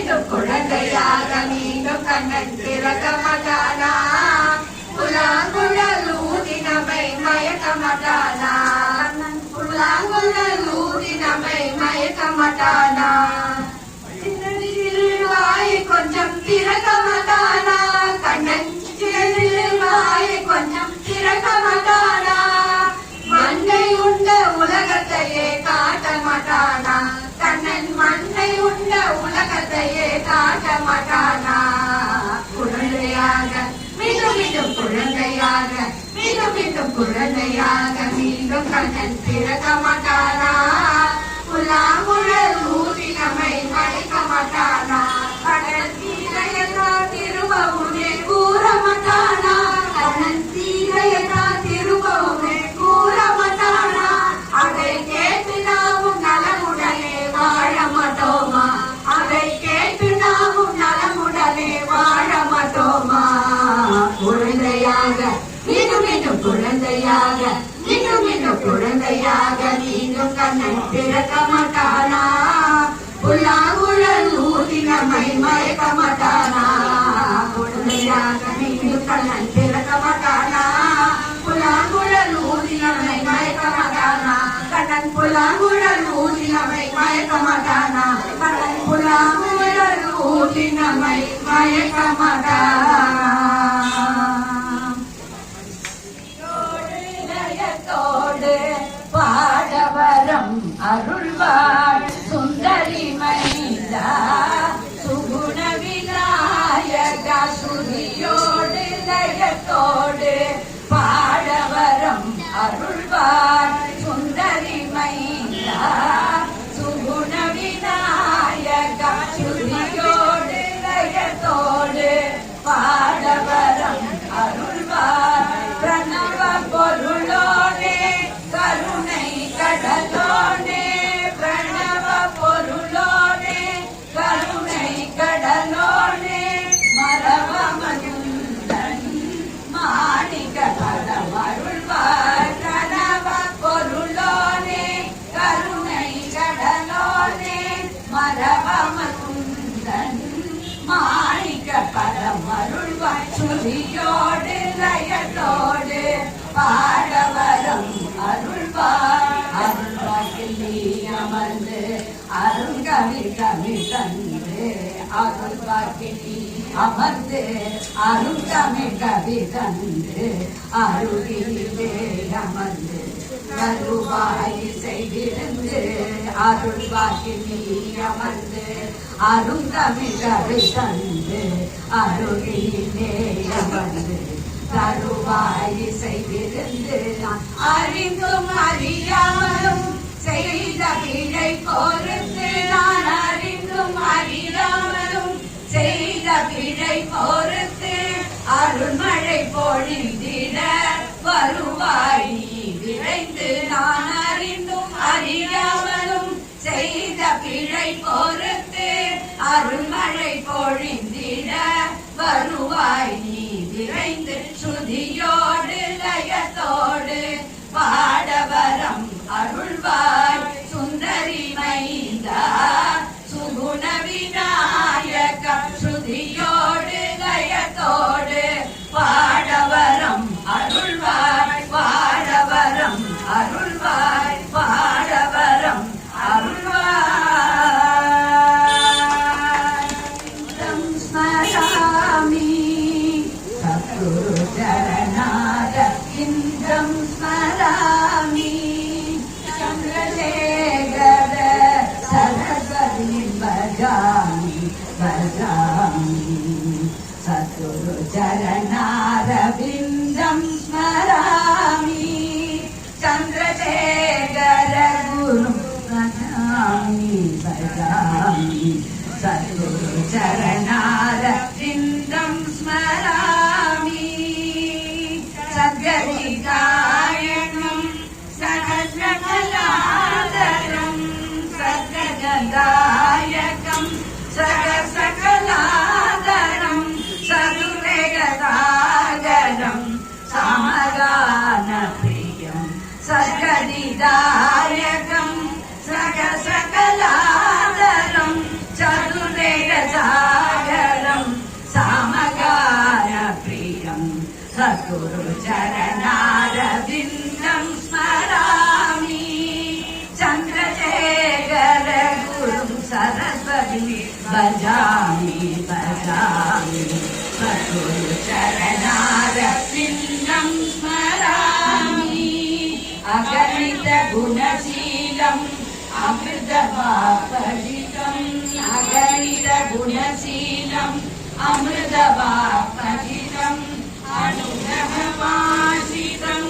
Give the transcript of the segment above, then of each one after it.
மீண்டும் குழந்தையாக மீண்டும் கண்ணன் திறக்க மாட்டானா, புல்லாங்குழல் ஊதி நம்மை மயக்க மாட்டானா, புல்லாங்குழல் ஊதி நம்மை மயக்க மாட்டானா, வாயை கொஞ்சம் திறக்க மாட்டானா, கண்ணன் வாயை கொஞ்சம் திறக்க மாட்டானா, மண்ணை உண்ட உலகத்தையே காட்ட மாட்டானா, கண்ணன் மண்ணை உண்ட உலகத்தையே காட்ட மாட்டானா, குழந்தையாக மீண்டும் மீண்டும் குழந்தையாக மீண்டும் மீண்டும் குழந்தையாக மீண்டும் கண்ணன் திறக்க மாட்டானா, புல்லாங்குழல் ஊதி நம்மை மயக்க மாட்டானா, கண்ணன் தீரையதா திரும்பவுமே கூற மாட்டானா, கண்ணன் தீரையதா திரும்பவுமே கூற மாட்டானா, அதை கேட்டு நாமும் நலமுடனே வாழ மாட்டோமா, அதை கேட்டு நாமும் நலமுடனே வாழ மாட்டோமா, குழந்தையாக மீண்டும் மீண்டும் குழந்தையாக மீண்டும் மீண்டும் குழந்தையாக மீண்டும் கண்ணன் திறக்க மாட்டானா, புல்லாங்குழல் ஊதி நம்மை மயக்க மாட்டானா, குழந்தையாக மீண்டும் கண்ணன் திறக்க மாட்டானா, புல்லாங்குழல் ஊதி நம்மை மயக்க மாட்டானா, கண்ணன் புல்லாங்குழல் ஊதி நம்மை மயக்க மாட்டானா, கண்ணன் புல்லாங்குழல் ஊதி நம்மை மயக்க மாட்டானா. பாடவரம் அருள்வாள் சுந்தரி மைந்தா சுகுண விநாயகா சுதியோடு லயத்தோடு பாடவரம் அருள்வாள் சுந்தரி மைந்தா சுகுண விநாயகா சுதியோடு லயத்தோடு பாடவரம் அருள்வாள் பிரணவ பொருளோனே கருணை கடலோனே பிரணவ பொருளோனே கருணை கடலோனே மரவமந்தன் மாணிக்க பதமருள்வார் பிரணவ பொருளோனே கருணை கடலோனே மரவமந்தன் மாணிக்க பதமருள்வார் சுதியோடு லயத்தோடு பாடவரம் அருள்வார் அருள்வாக்கில் நீ அமர்ந்து அருங்கவி கவி தந்து அருள்வாக்கில் நீ அமர்ந்து அருங்கவி கவி தந்து அருகிலே அமர்ந்து கருவாய் செய்திருந்து அருள்வாக்கில் நீ அமர்ந்து அருங்கவி கவி தந்து அருகிலே அமர்ந்து தருவாய் செய்திருந்து அறிந்தும் அறியாமலும் செய்த பிழை பொறுத்து நான் அறிந்தும் அறியாமலும் செய்த பிழை பொறுத்து அருள்மழை பொழிந்திட வருவாய் விரைந்து நான் அறிந்தும் அறியாமலும் செய்த பிழை பொறுத்து அருள்மழை பொழிந்திட வருவாய் விரைந்து சுதியோடு லயத்தோடு பாடவரம் அருள்வாய் சுந்தரி மைந்தா சுகுண விநாயக சுதியோடு லயத்தோடு பாடவரம் அருள்வாய் பாடவரம் அருள்வாய் பாடவரம் அருள்வாய் ஸ்மராமி சத்குருச்சரணாத இந்திரம் ஸ்மராமி சந்திரசேகர சரஸ்வதி பஜாமி பஜாமி சத்குருச்சரணாத இந்திரம் ஸ்மராமி சந்திரசேகர குரு பஜாமி பஜாமி சத்குருச்சரணாத இந்திரம் ஸ்மராமி சத்கதிகாயனம் சகஸ்ரகலாதரம் சத்கஜதாயகம் சகசகலாதரம் சதுரேகதாகரம் சமகான பிரியம் சத்கதிதாயகம் சகசகலாதரம் சதுரேகதா भजामि भजामि सद्गुरु चरणारविन्दं स्मरामि अगणित गुणशीलम् अमृतवाक्पठितम् अगणित गुणशीलम् अमृतवाक्पठितम् अनुग्रहभाषितम्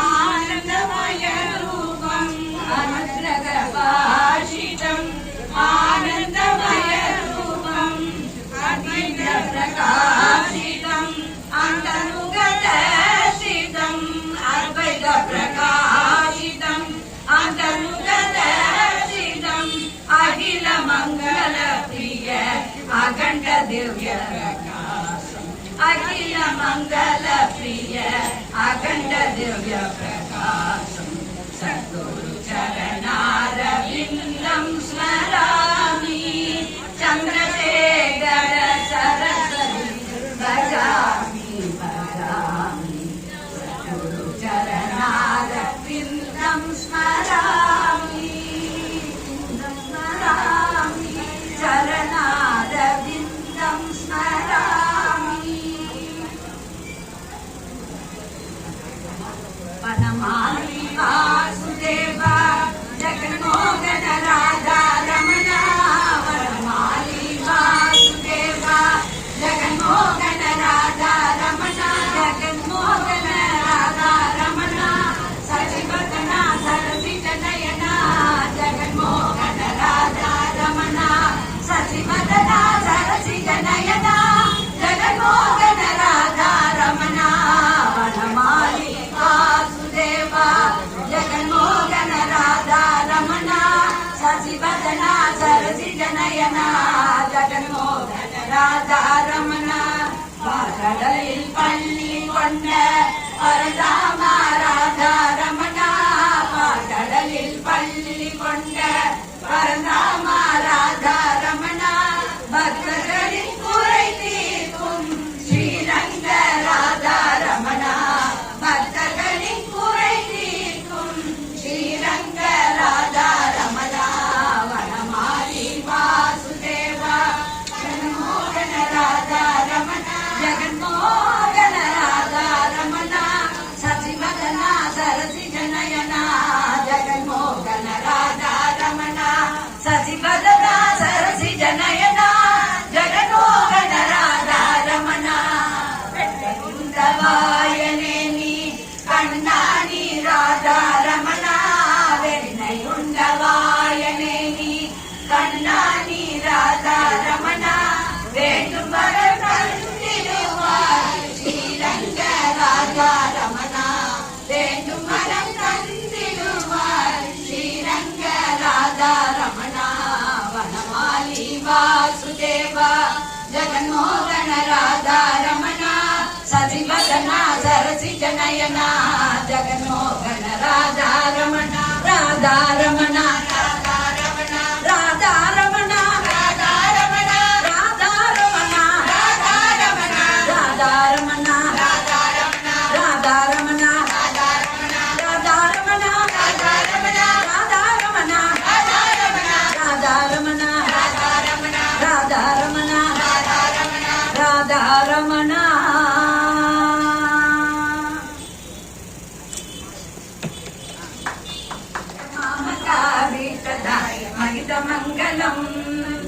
आनन्दमयरूपम् अनुग्रहभाषितम् आनन्दमयरूपम् अद्वैतप्रकाशितम् अन्तर्मुखदर्शितम् अद्वैतप्रकाशितम् अन्तर्मुखदर्शितम् अखिलमङ्गलप्रिय अखण्ड दिव्य प्रकाशम् अखिलमङ्गलप्रिय अखण्ड दिव्य प्रकाशम् सद्गुरु चरणारविन्दं स्मरामि चन्द्रशेखर सरस्वती भजामि भजामि सद्गुरु चरणारविन्दं स्मरामि स्मरामि चरणारविन्दं स्मरामि वनमालि वासुदेव जगन्मोहन राधा रमण वनमालि वासुदेव जगन्मोहन राधा रमण जगन्मोहन राधा रमण सचिवदन सरसिज नयन जगन्मोहन राधा रमण सचिवदन सरसिज नयन जगन्मोहन राधा रमण वनमालि वासुदेव जगन्मोहन राधा रमण सचिवदन सरसिज नयन जगन्मोहन राधा रमण கடலில் பள்ளி கொண்ட பரதாம ராதா ரமண கடலில் பள்ளி கொண்ட பரதாம ராதா ரமண பக்தர்களின் குறை தீர்க்கும் ஸ்ரீரங்க ராதா ரமண பக்தர்களின் குறை தீர்க்கும் ஸ்ரீரங்க ராதா ரமண வனமாலி வாசுதேவ ஜகன்மோகன ராதா ரமண जगन्मोहन राधा रमण सचिवदन सरसिज नयन जगन्मोहन राधा रमण सचिवदन सरसिज नयन जगन्मोहन राधा रमण वेण्णयुण्डवायनेनि कण्णानि राधा रमण वेण्णयुण्डवायनेनि कण्णानि राधा रमण வேண்டும் வரம் தந்திடுவாய் ஸ்ரீரங்க ராதா ரமண வேண்டும் வரம் தந்திடுவாய் ஸ்ரீரங்க ராதா ரமண வனமாலி வாசுதேவ ஜகன்மோகன ராதா ரமண சசிவதன சரசிஜ நயன ஜகன்மோகன ராதா ரமண ராதா ரமண ராதா ரமண ராதா ரமண ராதா ரமண ராதா ரமண ராதா ரமண ராதா ரமண ராதா ரமண ராதா ரமண ராதா ரமண ராதா ரமண ராதா ரமண ராதா ரமண ராதா ரமண ராதா ரமண ராதா ரமண ராதா ரமண ராதா ரமண மங்களம்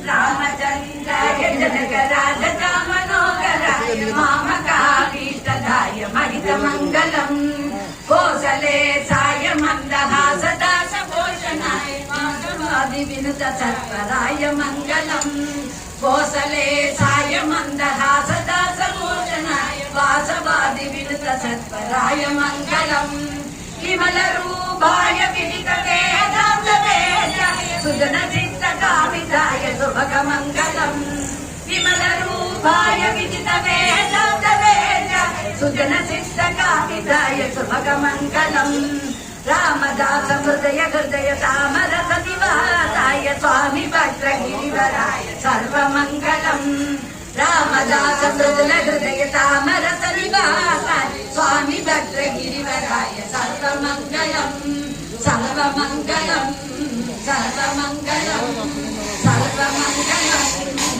ராமச்சந்திராய ஜனகராஜ மனோகராய மாமகாபீஷ்டதாய மகித மங்களம் கோசலே சாய மந்தஹாச தாச போஷணாய மாதவாதி வினுத சத்வராய மங்களம் கோசலே சாய மந்தஹாச தாச போஷணாய வாசவாதி வினுத சத்வராய மங்களம் விமல ரூபாய விதித வேதாந்த வேத சுஜன சித்த காமிதாய சுபக மங்களம் விமல ரூபாய விதித வேதாந்த வேத சுஜன சித்த காமிதாய சுபக மங்களம் ராமதாச ஹிருதய ஹிருதய தாமரச நிவாசாய சுவாமி பக்ரகிரிவராய சர்வ மங்களம் ராமதாச மிருதுல ஹிருதய தாமரச நிவாசாய சுவாமி பக்ரகிரிவராய சர்வ மங்களம் சர்வ மங்களம் சர்வ மங்களம் சர்வ மங்களம்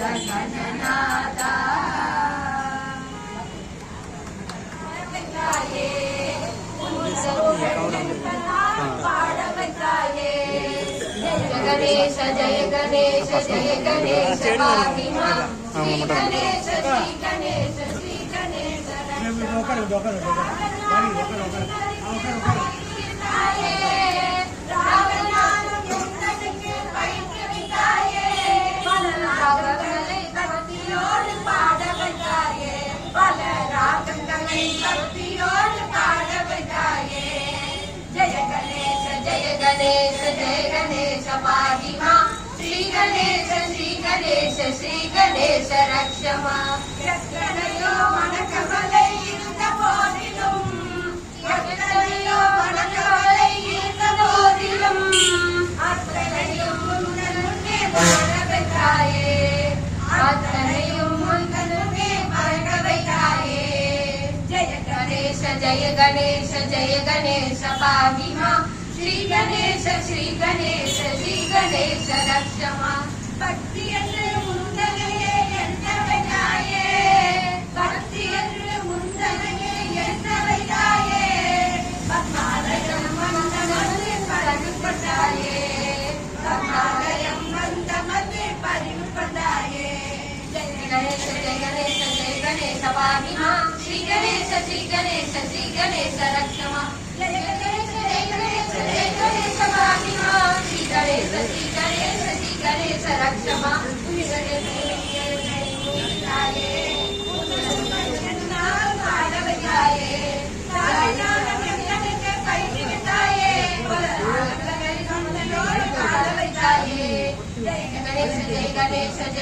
गणनाथा गणेश जय गणेश जय गणेश पाहि मां श्री गणेश श्री गणेश श्री गणेश गणेश जय गणेश पाहि मां श्री गणेश श्री गणेश रक्ष मां यत्तनयो मनकमलै இருந்த போதிலும் यत्तनयो मनकमलै இருந்த போதிலும் அத்தனையும் முன்னே மறக்க வைத்தாயே அத்தனையும் முன்னே மறக்க வைத்தாயே जय गणेश जय गणेश जय गणेश पाहि मां श्री गणेश श्री गणेश रक्ष मां भक्ति என்று முந்தனையே என்னவையாயே பக்தி என்று முந்தனையே என்னவையாயே பத்மாலயம் வந்த மதில் பரிவுபட்டாயே பத்மாலயம் வந்த மதில் பரிவுபட்டாயே जय गणेश जय गणेश पाहि मां श्री गणेश रक्ष मां जय गणेश पाहि मां श्री गणेश रक्ष मां जय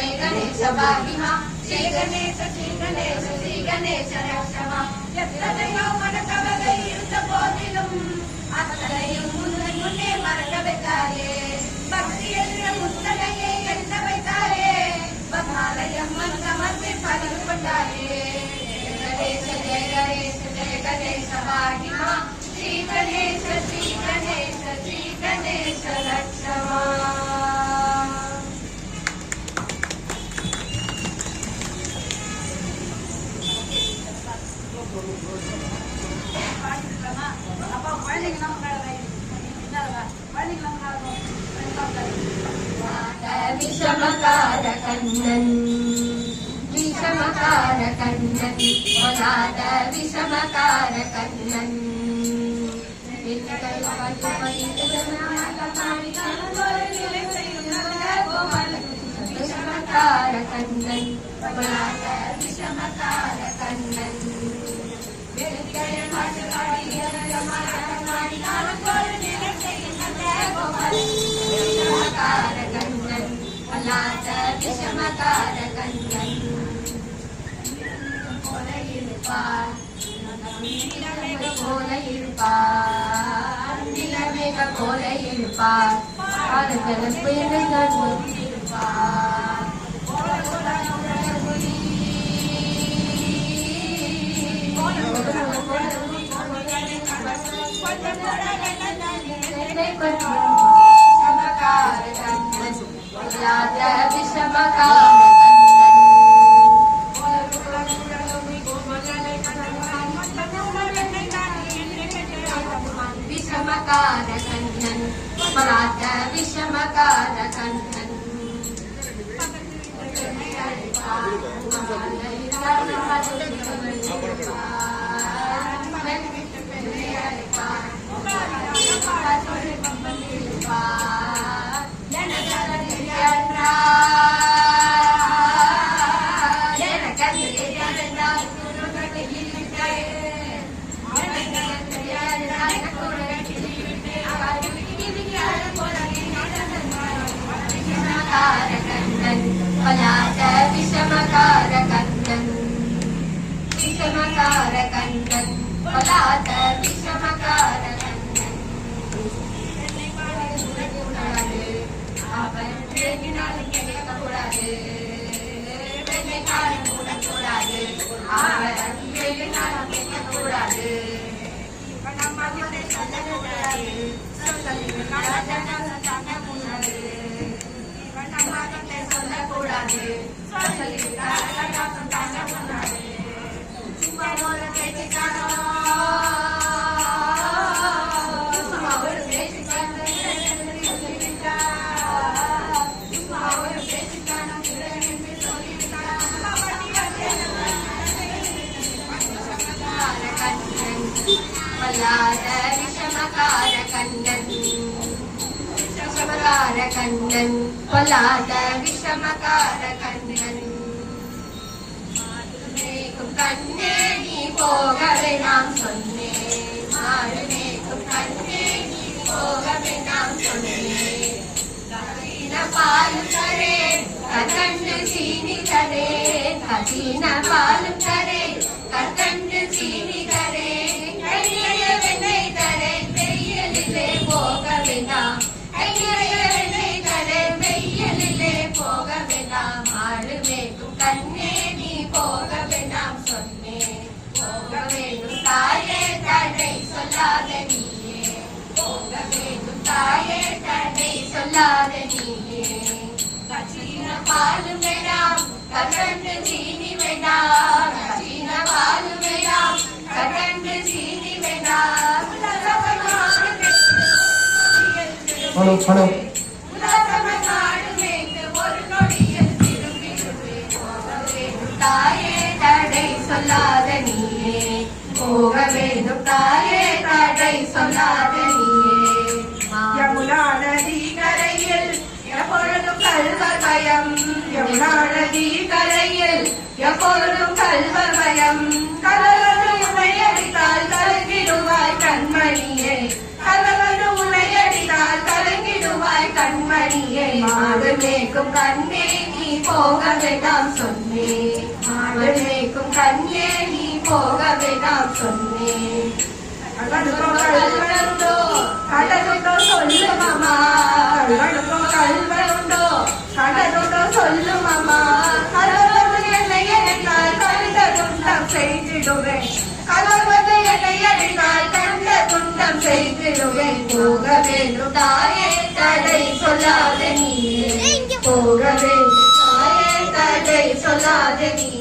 गणेश पाहि मां श्री गणेश रक्ष मां यत्तनयो मनकमलै இருந்த போதிலும் அத்தனையும் முன்னே மறக்க வைத்தாயே பக்தி என்ற முத்தனையை எண்ண வைத்தாயே பத்மாலயம் வந்த மதில் பரிவுபட்டாயே जय गणेश पाहि मां श्री गणेश रक्ष मां விஷமகார கண்ணன் வராத விஷமகார கண்ணன் விஷமகார கண்ணன் வராத விஷமகார கண்ணன் விஷமகார கண்ணன் போல இருப்பார் நிலமேக போல இருப்பார் பாரதற்கு இருப்பார் விஷமகார கண்ணன் பராத விஷமகார கண்ணன் விஷமகார கண்ணன் விஷமகார கண்ணன் பலாத விஷமகார கண்ணன் அவன் கேட்கக்கூடாது கூடாது அவன் கேட்கக்கூடாது சொல்லக்கூடாது சொன்னாரு சொல்லிவிட்டார் கண்ணாத்தம் தாங்க சொன்னாரு சும்மா ஒரு பேச்சுக்காரோ சும்மா ஒரு பேச்சுக்காரோ சொல்லிவிட்டார் சும்மா ஒரு பேச்சுக்காரோ சொல்லிவிட்டார் வல்லாத விஷமகார கண்ணன் விஷமகார கண்ணன் வல்லாத விஷமகார கண்ணன் மேகும் கண்ணே நீ போகவே நான் சொன்னேன் மாறு மேகும் கண்ணே நீ போகவே நான் சொன்னேன் கதீன பாலும் தரேன் கற்கண்டு சீனி தரேன் கதீன பாலும் தரேன் கற்கண்டு சீனி தரேன் வெண்ணெய் தரேன் வெயிலிலே போக வேண்டாம் வெண்ணெய் தரேன் வெயிலிலே போக வேண்டாம் ஆடு மேய்க்கும் கண்ணே நீ போக வேண்டாம் சொன்னேன் போக வேண்டும் தாயே தடை சொல்லாத நீயே போக வேண்டும் தாயே தடை சொல்லாத நீயே கச்சீன பாலும் வேண்டாம் கற்கண்டு சீனி வேண்டாம் கச்சீன பாலும் வேண்டாம் கற்கண்டு சீனி வேண்டாம் ஒரு நொடியில் தாயே தடை சொல்லாத நீயே போக வேண்டும் தாயே தடை சொல்லாத நீயே யமுனா நதி கரையில் எப்பொழுதும் கல்வர் பயம் யமுனா நதி கரையில் எப்பொழுதும் கல்வர் பயம் கலவரு உன்னை அடித்தால் கலங்கிடுவாய் கண்மணியே கலவரு உன்னை அடித்தால் கலங்கிடுவாய் கண்மணியே மாடு மேய்க்கும் கண்ணே நீ போக வேண்டாம் சொன்னேன் மாடு மேய்க்கும் கண்ணே நீ போக வேண்டாம் சொன்னேன் கல்வருண்டோ கடலுண்டோ சொல்லு மாமா கல்வருண்டோ கல்வருண்டோ கடலுண்டோ சொல்லு மாமா கலவது என்னை அடித்தால் கண்ட துண்டம் செய்திடுவேன் கலவது என்னை அடித்தால் கண்ட துண்டம் செய்திடுவேன் போக வேண்டும் தாயே தடை சொல்லாத நீயே போக வேண்டும் தாயே தடை சொல்லாத நீயே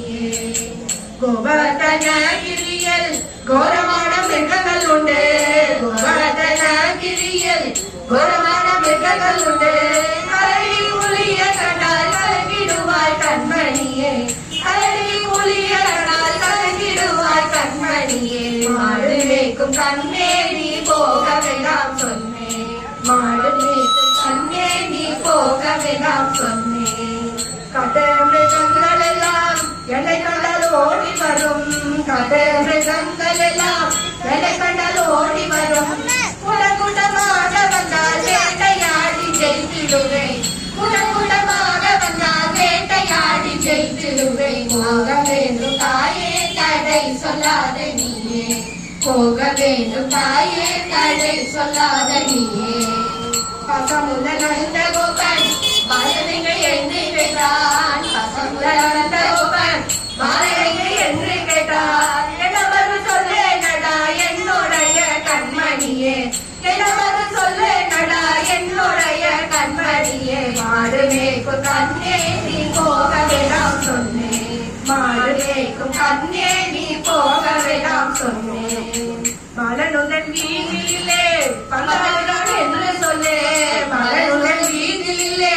கோவர்தனகிரியில் கோரமான மிருகங்கள் உண்டு கோவர்தனகிரியில் கோரமான மிருகங்கள் உண்டு கரடி புலிய கண்டால் கலங்கிடுவாய் கண்மணியே கரடி புலிய கண்டால் கலங்கிடுவாய் கண்மணியே மாடு மேய்க்கும் கண்ணே நீ போக வேண்டாம் சொன்னேன் மாடு மேய்க்கும் கண்ணே நீ போக வேண்டாம் சொன்னேன் கட்ட மிருகங்கள் எல்லாம் என்னை கண்டால் ஓடி வரும் கட்ட மிருகங்கள் எல்லாம் என்னை கண்டால் ஓடி வரும் கூட்டமாக வந்தால் வேட்டையாடி ஜெயித்திடுவேன் கூட்டமாக வந்தால் வேட்டையாடி ஜெயித்திடுவேன் போக வேண்டும் தாயே தடை சொல்லாத நீயே போக வேண்டும் தாயே தடை சொல்லாத நீயே பசமுள்ள நந்த கோபன் பாலனைகள் என்று கேட்டான் பசமுள்ள நந்த கோபன் பாலனைகள் என்று கேட்டான் என்னவது சொல்லே நடா என்னுடைய கண்மணியே என்னவது சொல்லே நடா என்னுடைய கண்மணியே மாடு மேய்க்கும் கண்ணே நீ போக வேண்டாம் சொன்னேன் மாடு மேய்க்கும் கண்ணே நீ போக வேண்டாம் சொன்னேன் மலனுடன் வீதியிலே பந்தாடுதான் என்று சொல்லே மலனுடன் வீதியிலே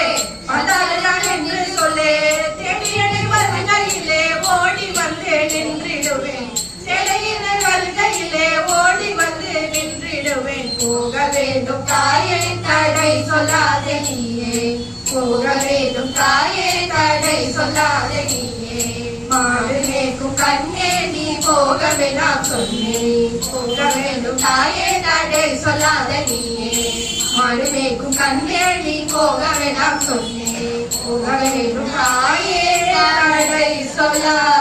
பந்தாடுதான் என்று சொல்லே தேடியனை வருகையிலே ஓடி வந்து நின்றிடுவேன் சிலையினை வருகையிலே ஓடி வந்து நின்றிடுவேன் போக வேண்டும் தாயே தடை சொல்லாத நீயே போக வேண்டும் தாயே தடை சொல்லாத நீயே மாடு மேய்க்கும் கண்ணே நீ போக வேண்டாம் சொன்னேன் போக வேண்டும் தாயே தடை சொல்லாத நீயே மாடு மேய்க்கும் கண்ணே நீ போக வேண்டாம் சொன்னேன் போக வேண்டும் தாயே தடை சொல்லாத